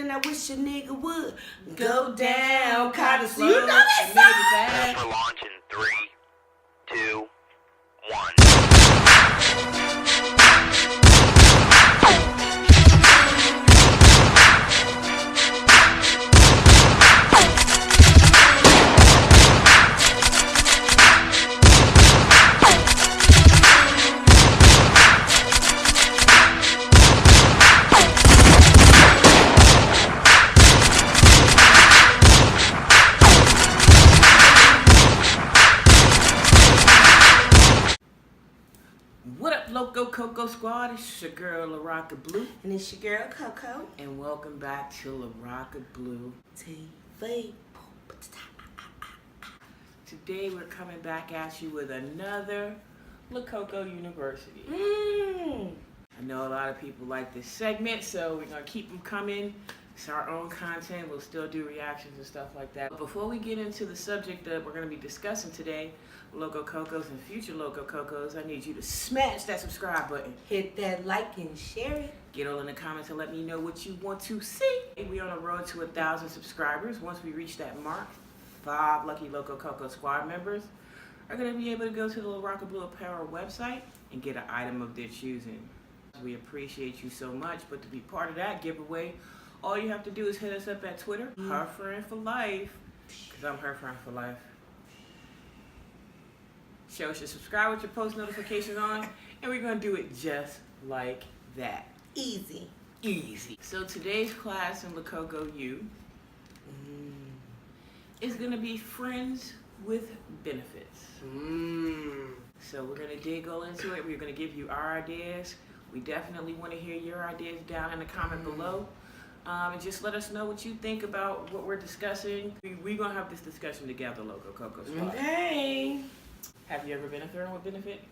and I wish a nigga would go down. Kinda slow. You know that song? We're launching 3, 2, 1. What up, Loco KoKo squad? It's your girl, LaRoca Blu. And it's your girl, Coco. And welcome back to LaRoca Blu TV. Today we're coming back at you with another LaCoco University. Mmm. I know a lot of people like this segment, so we're going to keep them coming. It's our own content. We'll still do reactions and stuff like that. Before we get into the subject that we're going to be discussing today, Loco KoKos and future Loco KoKos, I need you to smash that subscribe button. Hit that like and share it. Get all in the comments and let me know what you want to see. We're on a road to 1,000 subscribers. Once we reach that mark, 5 lucky Loco KoKo squad members are going to be able to go to the LaRoca Blu Apparel website and get an item of their choosing. We appreciate you so much, but to be part of that giveaway, all you have to do is hit us up at Twitter, Her Friend for Life, because I'm her friend for life. Show us your subscribe with your post notifications on, and we're going to do it just like that. Easy. Easy. So today's class in LaCoco U is going to be friends with benefits. So we're going to dig all into it. We're going to give you our ideas. We definitely want to hear your ideas down in the comment below. And just let us know what you think about what we're discussing. We're going to have this discussion together, Loco KoKo squad. Okay. Have you ever been a friend with benefit?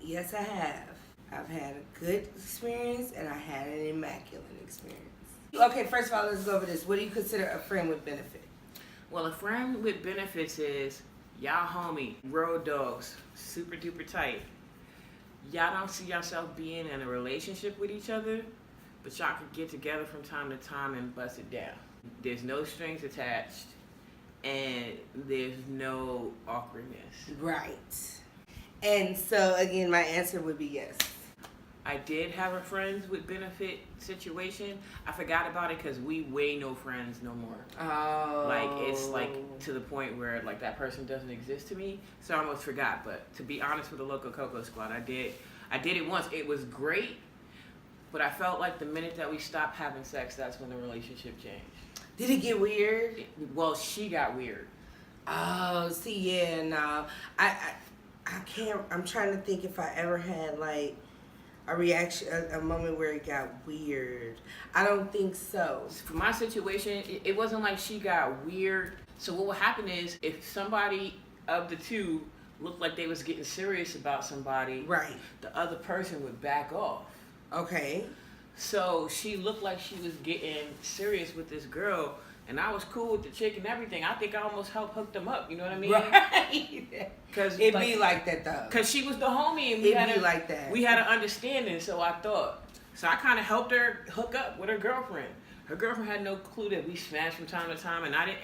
Yes, I have. I've had a good experience and I had an immaculate experience. Okay, first of all, let's go over this. What do you consider a friend with benefit? Well, a friend with benefits is y'all homie, road dogs, super duper tight. Y'all don't see yourself being in a relationship with each other, but y'all could get together from time to time and bust it down. There's no strings attached, and there's no awkwardness. Right. And so, again, my answer would be yes. I did have a friends with benefit situation. I forgot about it because we way no friends no more. Oh. Like, it's like to the point where like that person doesn't exist to me. So I almost forgot. But to be honest with the Loco KoKo squad, I did it once. It was great, but I felt like the minute that we stopped having sex, that's when the relationship changed. Did it get weird? Well, she got weird. Oh, see, yeah, no. I can't, I'm trying to think if I ever had like a reaction, a moment where it got weird. I don't think so. For my situation, it wasn't like she got weird. So what would happen is if somebody of the two looked like they was getting serious about somebody, right, the other person would back off. Okay. So she looked like she was getting serious with this girl, and I was cool with the chick and everything. I think I almost helped hook them up. You know what I mean? Right. Cause it'd be like that though. Cause she was the homie, and we had an understanding. So I thought. So I kind of helped her hook up with her girlfriend. Her girlfriend had no clue that we smashed from time to time, and I didn't.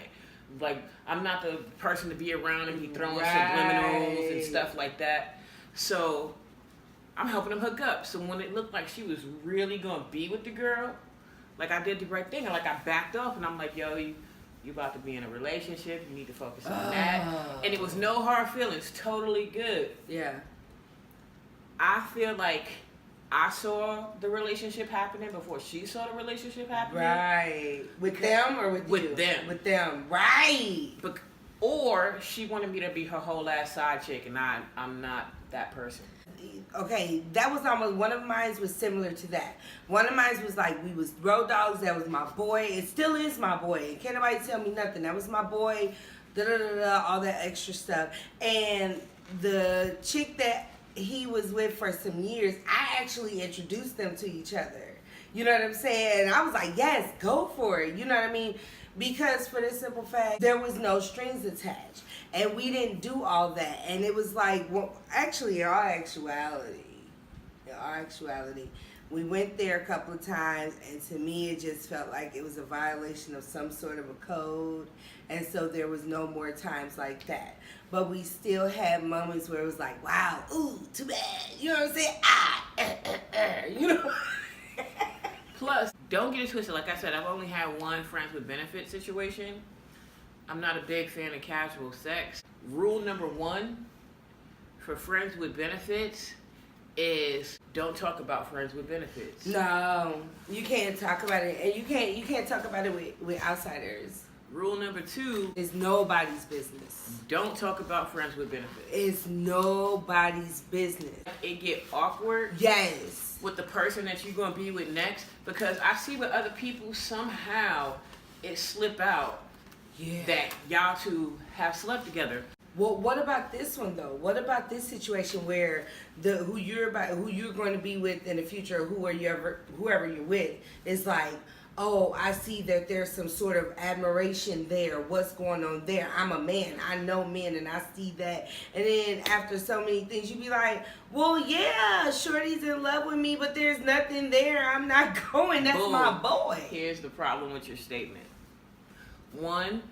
Like, I'm not the person to be around and be throwing subliminals and stuff like that. So I'm helping them hook up. So when it looked like she was really gonna be with the girl, like I did the right thing. And like I backed off and I'm like, yo, you about to be in a relationship. You need to focus on that. And it was no hard feelings. Totally good. Yeah. I feel like I saw the relationship happening before she saw the relationship happening. Right. With them or with you? With them. With them. Right. Or she wanted me to be her whole ass side chick, and I'm not that person. Okay, that was almost, one of mine was similar to that. One of mine was like, we was road dogs, that was my boy. It still is my boy. Can't nobody tell me nothing. That was my boy, all that extra stuff. And the chick that he was with for some years, I actually introduced them to each other. You know what I'm saying? And I was like, yes, go for it. You know what I mean? Because for the simple fact, there was no strings attached. And we didn't do all that. And it was like, well, actually, in our actuality, We went there a couple of times, and to me, it just felt like it was a violation of some sort of a code, and so there was no more times like that. But we still had moments where it was like, wow, ooh, too bad. You know what I'm saying? You know? Plus, don't get it twisted. Like I said, I've only had one friends with benefit situation. I'm not a big fan of casual sex. Rule number 1 for friends with benefits is don't talk about friends with benefits. No, you can't talk about it, and you can't talk about it with outsiders. Rule number 2 It's nobody's business. don't talk about friends with benefits. It's nobody's business. It get awkward Yes. with the person that you're gonna be with next, because I see with other people somehow it slip out Yeah. that y'all two have slept together. Well, what about this one though? What about this situation where who you're going to be with in the future, whoever you're with, is like, oh, I see that there's some sort of admiration there. What's going on there? I'm a man. I know men, and I see that. And then after so many things, you be like, well, yeah, Shorty's in love with me, but there's nothing there. I'm not going. That's Boom. my boy. Here's the problem with your statement. 1,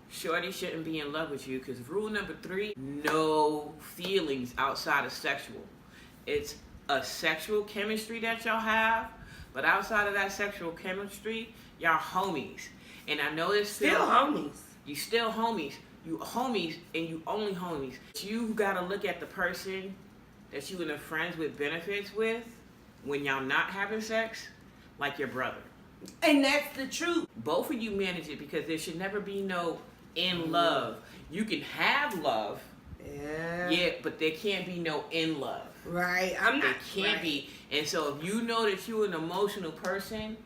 Shorty shouldn't be in love with you, because rule number 3, no feelings outside of sexual. It's a sexual chemistry that y'all have, but outside of that sexual chemistry, y'all homies. And I know it's Still homies. You still homies. You homies, and you only homies. You gotta look at the person that you in the friends with benefits with when y'all not having sex like your brother. And that's the truth. Both of you manage it, because there should never be no in love. You can have love, Yeah. but there can't be no in love. Right. I'm not. There can't right. be. And so if you know that you're an emotional person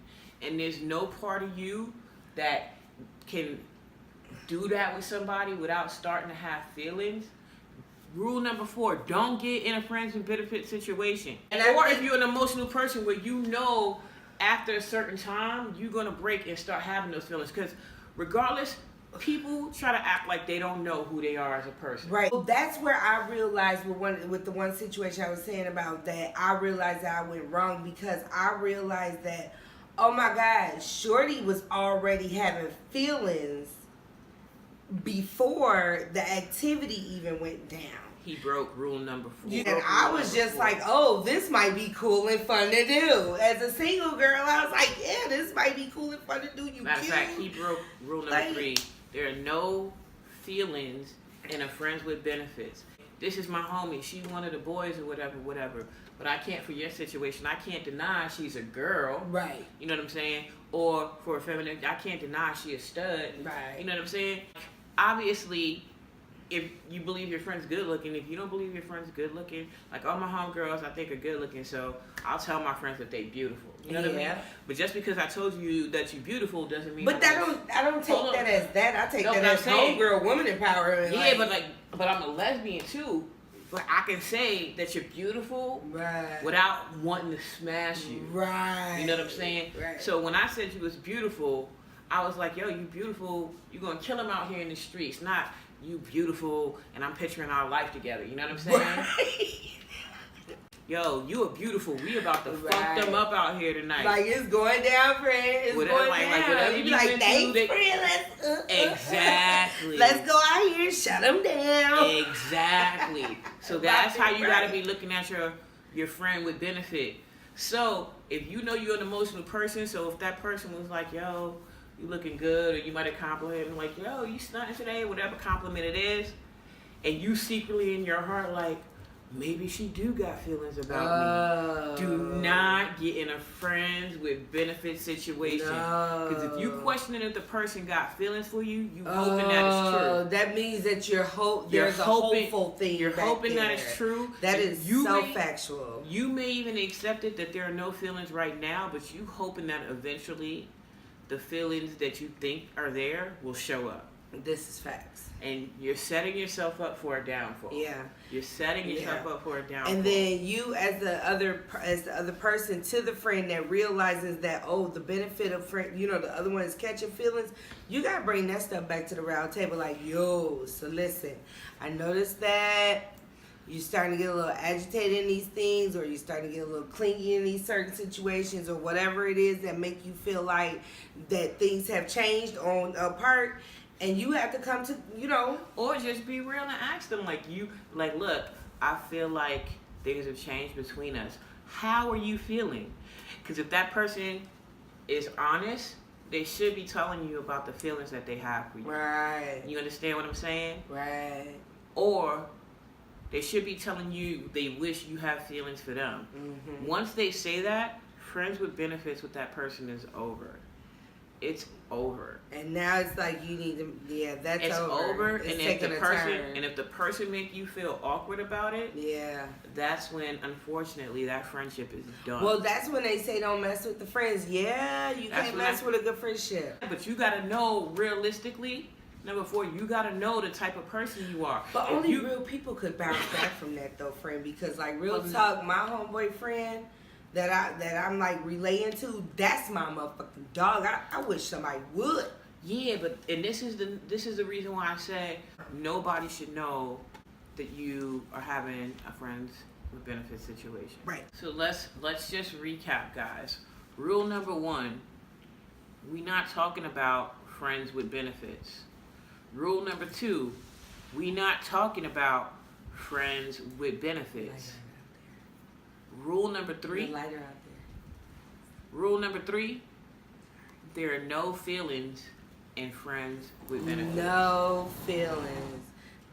and there's no part of you that can do that with somebody without starting to have feelings, rule number 4, don't get in a friends with benefit situation. Or if you're an emotional person where you know after a certain time you're going to break and start having those feelings, because regardless, people try to act like they don't know who they are as a person. Right. Well, that's where I realized with the one situation I was saying about that, I realized that I went wrong, because I realized that, oh my God, Shorty was already having feelings before the activity even went down. He broke rule number 4. And I was just like, oh, this might be cool and fun to do. As a single girl, I was like, yeah, this might be cool and fun to do. You Matter of cute. fact, he broke rule number 3. There are no feelings in a friends with benefits. This is my homie. She one of the boys or whatever. But I can't, for your situation, I can't deny she's a girl. Right. You know what I'm saying? Or for a feminine, I can't deny she a stud. Right. You know what I'm saying? Obviously, if you believe your friend's good looking, if you don't believe your friend's good looking, like all my homegirls I think are good looking, so I'll tell my friends that they beautiful. You know what I mean? But just because I told you that you beautiful doesn't mean. But I don't take that as that. I take that as homegirl woman empowerment. Yeah, but I'm a lesbian too. But I can say that you're beautiful without wanting to smash you. Right. You know what I'm saying? Right. So when I said you was beautiful, I was like, yo, you beautiful. You're gonna kill him out here in the streets, not you beautiful, and I'm picturing our life together. You know what I'm saying? Right. Yo, you are beautiful. We about to fuck them up out here tonight. Like, it's going down, friend. It's going down. Like whatever you you like, been thanks, through, friend. Let's, exactly. Let's go out here and shut them down. Exactly. So that's how you got to be looking at your friend with benefit. So if you know you're an emotional person, so if that person was like, yo, you looking good, or you might have complimented him like, yo, you stunting today, whatever compliment it is, and you secretly in your heart like, maybe she do got feelings about me. Do not get in a friends with benefit situation. Because if you questioning if the person got feelings for you, you hoping that it's true. That means that there's a hopeful thing. You're hoping there. that it's true. That is so factual. You may even accept it that there are no feelings right now, but you hoping that eventually the feelings that you think are there will show up. This is facts. And you're setting yourself up for a downfall. Yeah. You're setting yourself up for a downfall. And then you, as the other person to the friend that realizes that, oh, the benefit of friend, you know, the other one is catching feelings. You gotta bring that stuff back to the round table. Like, yo, so listen, I noticed that you're starting to get a little agitated in these things, or you're starting to get a little clingy in these certain situations, or whatever it is that make you feel like that things have changed on a part, and you have to come to, Or just be real and ask them, look, I feel like things have changed between us. How are you feeling? Because if that person is honest, they should be telling you about the feelings that they have for you. Right. You understand what I'm saying? Right. Or they should be telling you they wish you have feelings for them. Mm-hmm. Once they say that, friends with benefits with that person is over. It's over. And now it's like you need to, that's it's over. It's and taking if the person make you feel awkward about it, that's when unfortunately that friendship is done. Well, that's when they say don't mess with the friends. Yeah, you can't mess with a good friendship. But you gotta know realistically. Number 4, you gotta know the type of person you are. But only real people could bounce back from that though, friend. Because like real talk, my homeboy friend that I'm like relaying to, that's my motherfucking dog. I wish somebody would. Yeah, but this is the reason why I say nobody should know that you are having a friends with benefits situation. Right. So let's just recap, guys. Rule number 1, we not talking about friends with benefits. Rule number 2, we not talking about friends with benefits. Rule number 3. Rule number 3, there are no feelings in friends with benefits. No feelings.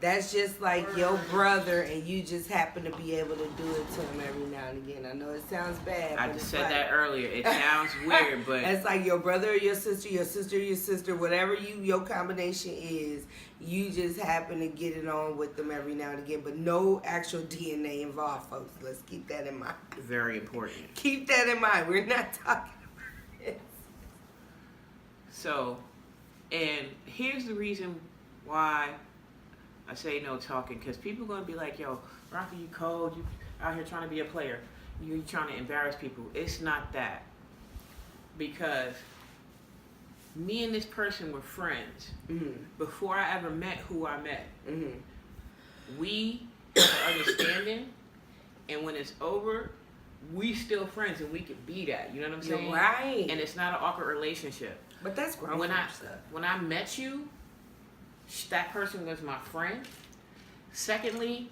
That's just like your brother, and you just happen to be able to do it to him every now and again. I know it sounds bad. I just said that earlier. It sounds weird, but it's like your brother or your sister, whatever your combination is, you just happen to get it on with them every now and again. But no actual DNA involved, folks. Let's keep that in mind. Very important. Keep that in mind. We're not talking about it. So, and here's the reason why I say no talking, because people are going to be like, yo, Rocky, you cold, you out here trying to be a player, you trying to embarrass people. It's not that. Because me and this person were friends before I ever met who I met. We are understanding, and when it's over, we still friends, and we can be that. You know what I'm saying? You're right. And it's not an awkward relationship. But that's grown stuff. When I met you, that person was my friend. Secondly,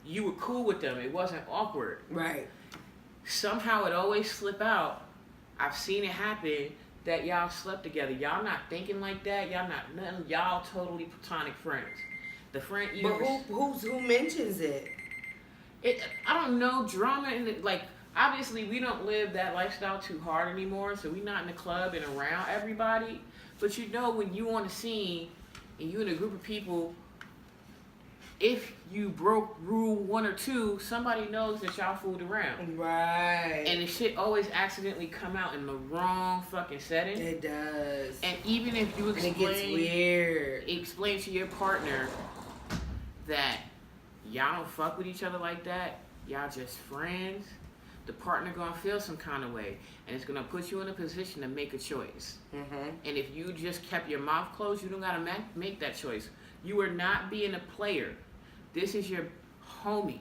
you were cool with them. It wasn't awkward. Right. Somehow it always slip out. I've seen it happen that y'all slept together. Y'all not thinking like that. Y'all not nothing. Y'all totally platonic friends. The friend you. But who mentions it? I don't know, drama in the, like. Obviously, we don't live that lifestyle too hard anymore, so we're not in the club and around everybody. But you know, when you on the scene and you in a group of people, if you broke rule 1 or 2, somebody knows that y'all fooled around. Right. And the shit always accidentally come out in the wrong fucking setting. It does. And even if you it gets weird. Explain to your partner that y'all don't fuck with each other like that, y'all just friends, the partner gonna feel some kind of way, and it's gonna put you in a position to make a choice. And if you just kept your mouth closed, you don't gotta make that choice. You are not being a player. This is your homie.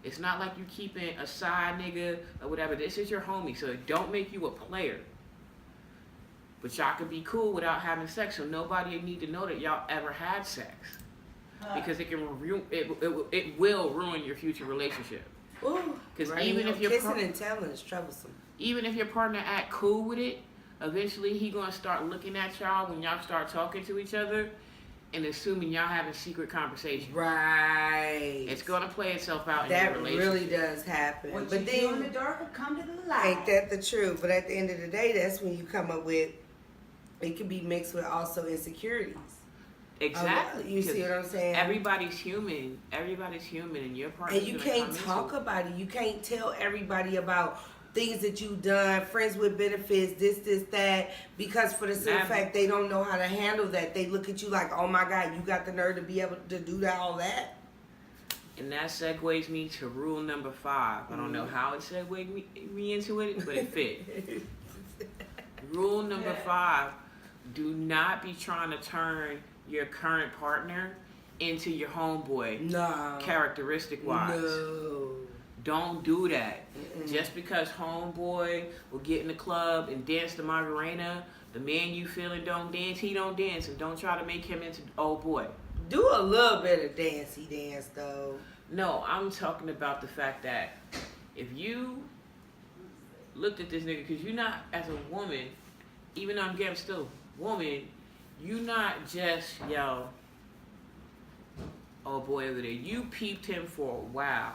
It's not like you keeping a side nigga or whatever. This is your homie, so it don't make you a player. But y'all can be cool without having sex, so nobody need to know that y'all ever had sex, because it will ruin your future relationship. Because right, even if kissing and telling is troublesome. Even if your partner act cool with it, eventually he gonna start looking at y'all when y'all start talking to each other and assuming y'all having secret conversations. Right. It's gonna play itself out in your relationship. That really does happen. What but you then, do in the dark will come to the light. Ain't that the truth? But at the end of the day, that's when you come up with, it can be mixed with also insecurities. Exactly. You see what I'm saying? Everybody's human, and your partner. And you can't talk about it. You can't tell everybody about things that you've done, friends with benefits, this, that, because for the simple fact they don't know how to handle that. They look at you like, oh my God, you got the nerve to be able to do that, all that. And that segues me to rule number 5. I don't know how it segued me into it, but it fit. Rule number 5, do not be trying to turn your current partner into your homeboy. No. Characteristic wise. No. Don't do that. Just because homeboy will get in the club and dance the Macarena, the man you feeling don't dance, he don't dance, and don't try to make him into old boy. Do a little bit of dancey dance though. No, I'm talking about the fact that if you looked at this nigga, because you're not, as a woman, even though I'm getting still a woman, you not just, yo, oh boy over there. You peeped him for a while.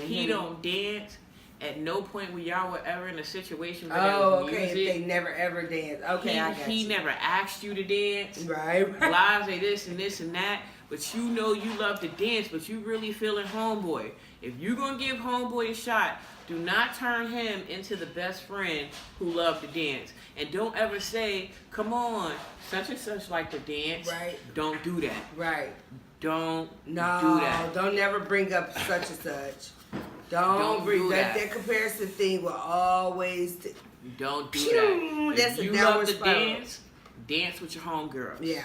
He don't dance. At no point were y'all were ever in a situation where there was music. If they never ever dance. Okay, I got He you. never asked you to dance. Right. Blase this and this and that. But you know you love to dance, but you really feeling homeboy. If you gonna give homeboy a shot, do not turn him into the best friend who love to dance. And don't ever say, come on, such and such like to dance. Right. Don't do that. Right. Don't do do that. Don't never bring up such and such. Don't bring do that. that. That comparison thing will always. Don't do Pew! that. That's if a you downward love to spiral. dance with your homegirls. Yeah.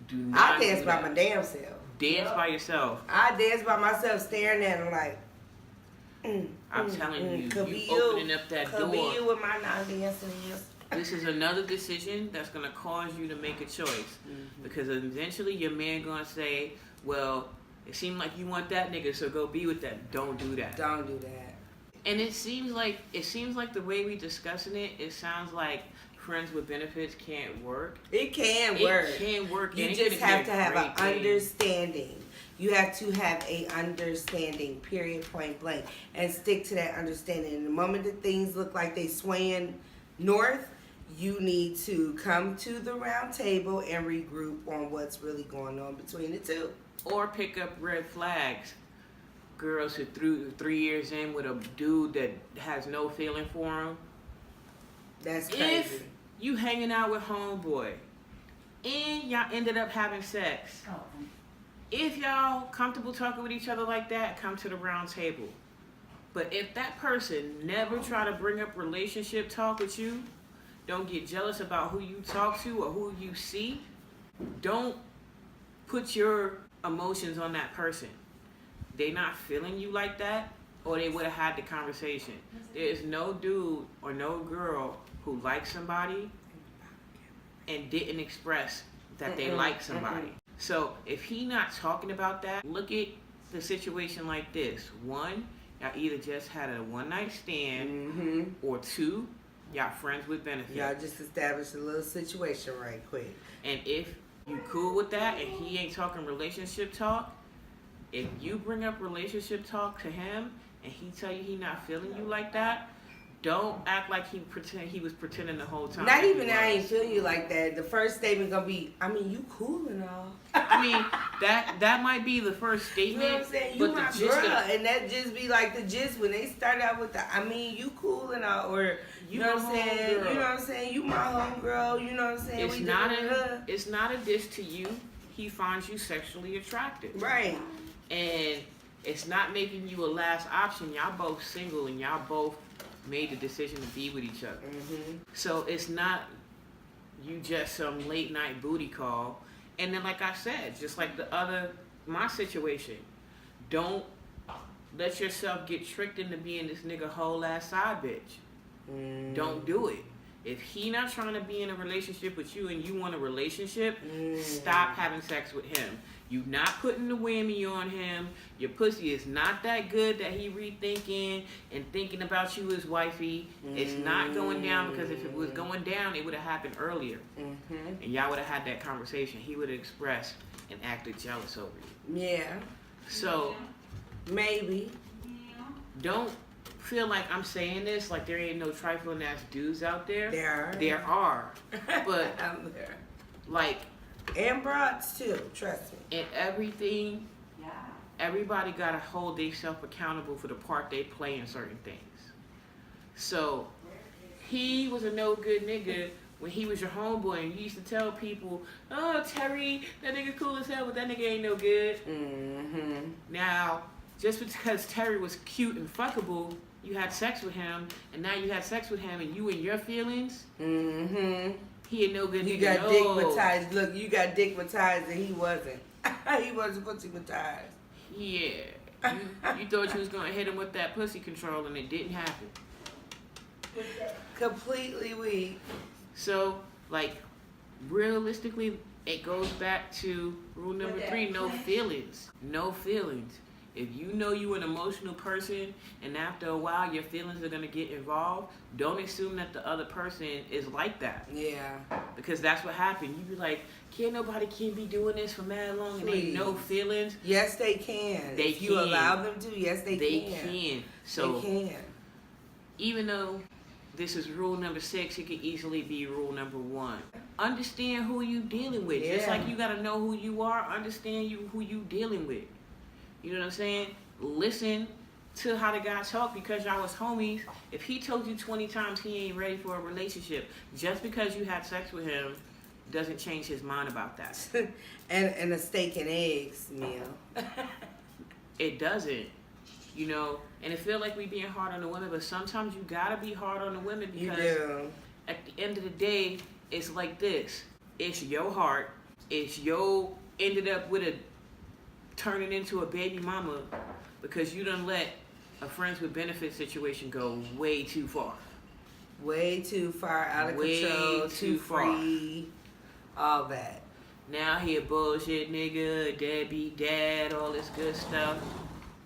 Do not I dance do by that. my damn self. Dance by yourself. I dance by myself, staring at him like. I'm telling you, could you be opening up that could door. be you with my non-dancing ears. This is another decision that's gonna cause you to make a choice, because eventually your man gonna say, "Well, it seemed like you want that nigga, so go be with that." Don't do that. Don't do that. And it seems like the way we discussing it, it sounds like friends with benefits can't work. It can work. It can work. You and it just could have be to a have an great thing. understanding. You have to have a understanding, period, point blank, and stick to that understanding. And the moment that things look like they swaying north, you need to come to the round table and regroup on what's really going on between the two. Or pick up red flags. Girls who threw 3 years in with a dude that has no feeling for him. That's crazy. If you hanging out with homeboy and y'all ended up having sex, if y'all comfortable talking with each other like that, come to the round table. But if that person never try to bring up relationship talk with you, don't get jealous about who you talk to or who you see, don't put your emotions on that person. They not feeling you like that, or they would have had the conversation. There is no dude or no girl who likes somebody and didn't express that they like somebody. So if he not talking about that, look at the situation like this. One, y'all either just had a one night stand, or two, y'all friends with benefits. Y'all just established a little situation right quick. And if you cool with that and he ain't talking relationship talk, if you bring up relationship talk to him and he tell you he not feeling you like that, don't act like he was pretending the whole time. Not even I ain't feeling you like that. The first statement gonna be, I mean, you cool and all. I mean, that might be the first You statement. know what I'm saying? You but my the gist girl, of, and that just be like the gist when they start out with the, I mean, you cool and all, or you know what I'm saying? homegirl. You know what I'm saying? You my homegirl. You know what I'm saying? it's not a diss to you. He finds you sexually attractive. Right. And it's not making you a last option. Y'all both single and y'all both made the decision to be with each other. So it's not you just some late night booty call. And then like I said, just like my situation, don't let yourself get tricked into being this nigga whole ass side bitch. Don't do it. If he not trying to be in a relationship with you and you want a relationship, stop having sex with him. You not putting the whammy on him. Your pussy is not that good that he rethinking and thinking about you as wifey. It's not going down, because if it was going down, it would have happened earlier. And y'all would have had that conversation. He would have expressed and acted jealous over you. Yeah. So maybe. don't feel like I'm saying this like there ain't no trifling ass dudes out there. There are. But I'm there. like, And broads too, trust me. in everything, everybody gotta hold themselves accountable for the part they play in certain things. So he was a no good nigga when he was your homeboy, and you used to tell people, "Oh, Terry, that nigga cool as hell, but that nigga ain't no good." Now, just because Terry was cute and fuckable, you had sex with him, and now you had sex with him, and you in your feelings. He ain't no good nigga. You got dickmatized. Look, you got dickmatized and he wasn't. He wasn't pussy hypnotized. Yeah. You thought you was gonna hit him with that pussy control, and it didn't happen. Completely weak. So, like, realistically, it goes back to rule number 3: no feelings. No feelings. If you know you're an emotional person, and after a while your feelings are gonna get involved, don't assume that the other person is like that. Yeah. Because that's what happened. You be like, nobody can be doing this for mad long and they no feelings. Yes, they can. If you allow them to, yes, they can. So they can. even though this is rule number 6, it could easily be rule number 1. Understand who you dealing with. Yeah. Just like you gotta know who you are, understand who you dealing with. You know what I'm saying? Listen to how the guy talk, because y'all was homies. If he told you 20 times he ain't ready for a relationship, just because you had sex with him doesn't change his mind about that. and a steak and eggs meal. It doesn't. You know, and it feel like we being hard on the women, but sometimes you gotta be hard on the women, because at the end of the day, it's like this. It's your heart. It's your ended up with turning into a baby mama because you done let a friends with benefits situation go way too far. Way too far, out of control, too free, all that. Now he a bullshit nigga, deadbeat dad, all this good stuff.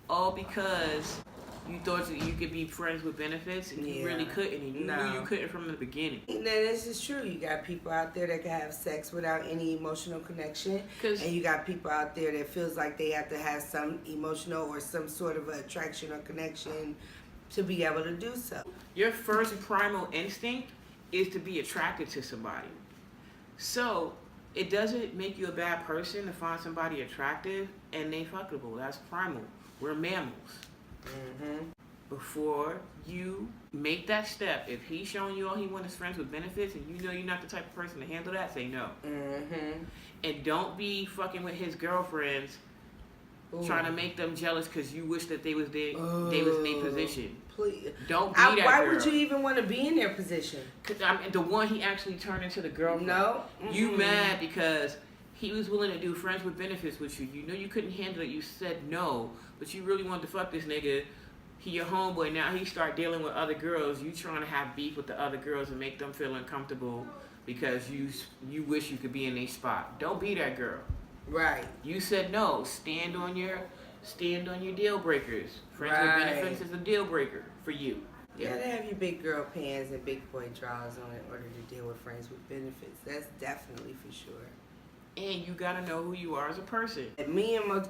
All because you thought that you could be friends with benefits, and you really couldn't, and you knew you couldn't from the beginning. And this is true. You got people out there that can have sex without any emotional connection, and you got people out there that feels like they have to have some emotional or some sort of attraction or connection to be able to do so. Your first primal instinct is to be attracted to somebody. So it doesn't make you a bad person to find somebody attractive and they fuckable. That's primal. We're mammals. Before you make that step, if he's showing you all he wants is friends with benefits, and you know you're not the type of person to handle that, say no. And don't be fucking with his girlfriends, trying to make them jealous because you wish that they was in their position. Please. Don't be that why girl. would you even want to be in their position? Cause the one he actually turned into the girlfriend. No. You mad because he was willing to do friends with benefits with you. You know you couldn't handle it. You said no, but you really wanted to fuck this nigga. He your homeboy. Now he start dealing with other girls. You trying to have beef with the other girls and make them feel uncomfortable because you wish you could be in their spot. Don't be that girl. Right. You said no. Stand on your deal breakers. Friends with benefits is a deal breaker for you. You gotta have your big girl pants and big boy drawers on in order to deal with friends with benefits. That's definitely for sure. And you gotta know who you are as a person. Me and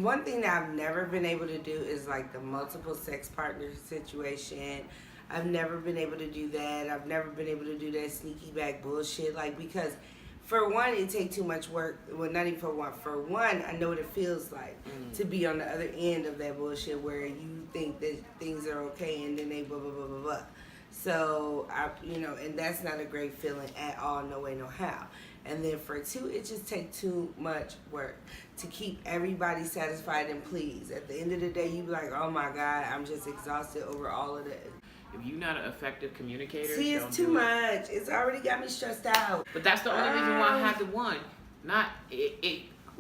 one thing that I've never been able to do is like the multiple sex partner situation. I've never been able to do that. I've never been able to do that sneaky back bullshit. Like, because for one, it takes too much work. Well, not even for one. For one, I know what it feels like to be on the other end of that bullshit where you think that things are okay and then they blah, blah, blah, blah, blah. So, and that's not a great feeling at all, no way, no how. And then for two, it just takes too much work to keep everybody satisfied and pleased. At the end of the day, you be like, oh my God, I'm just exhausted over all of that. If you're not an effective communicator, see, it's too much. It's already got me stressed out. But that's the only reason why I had the one. Not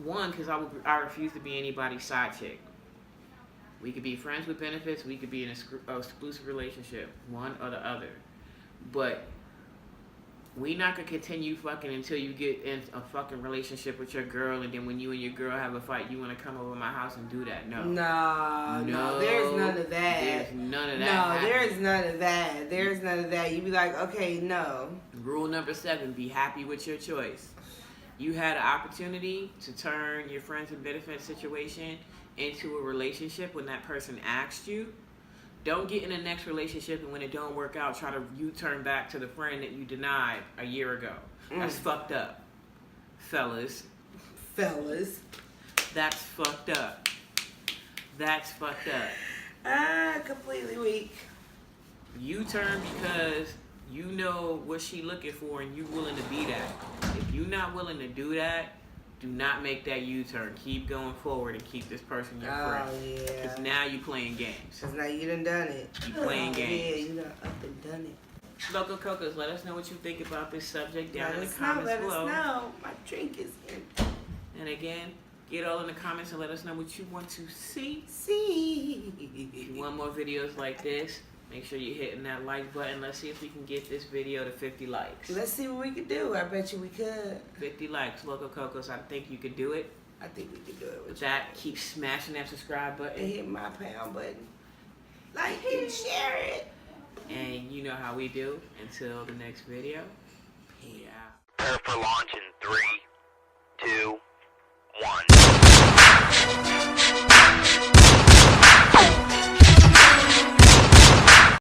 one, because I refuse to be anybody's side chick. We could be friends with benefits. We could be in an exclusive relationship, one or the other. But we not gonna continue fucking until you get in a fucking relationship with your girl, and then when you and your girl have a fight, you want to come over to my house and do that. No, there's none of that. There's none of that. No, there's none of that. There's none of that. You be like, okay, no. Rule number 7: be happy with your choice. You had an opportunity to turn your friends and benefits situation into a relationship when that person asked you. Don't get in the next relationship, and when it don't work out, try to U-turn back to the friend that you denied a year ago. That's fucked up. Fellas. That's fucked up. That's fucked up. Completely weak. U-turn because you know what she looking for and you willing to be that. If you not willing to do that, do not make that U-turn. Keep going forward and keep this person your friend. Yeah. Because now you playing games. Because now you done it. You playing games. Yeah, you done up and done it. Loco KoKos, let us know what you think about this subject down in the Let comments us below. know. My drink is empty. And again, get all in the comments and let us know what you want to see. If you want more videos like this, make sure you're hitting that like button. Let's see if we can get this video to 50 likes. Let's see what we can do. I bet you we could. 50 likes, Loco KoKo. I think you can do it. I think we can do it. With that, keep smashing that subscribe button. And hit my pound button. Like and share it. And you know how we do. Until the next video, peace out. Prepare for launch in 3,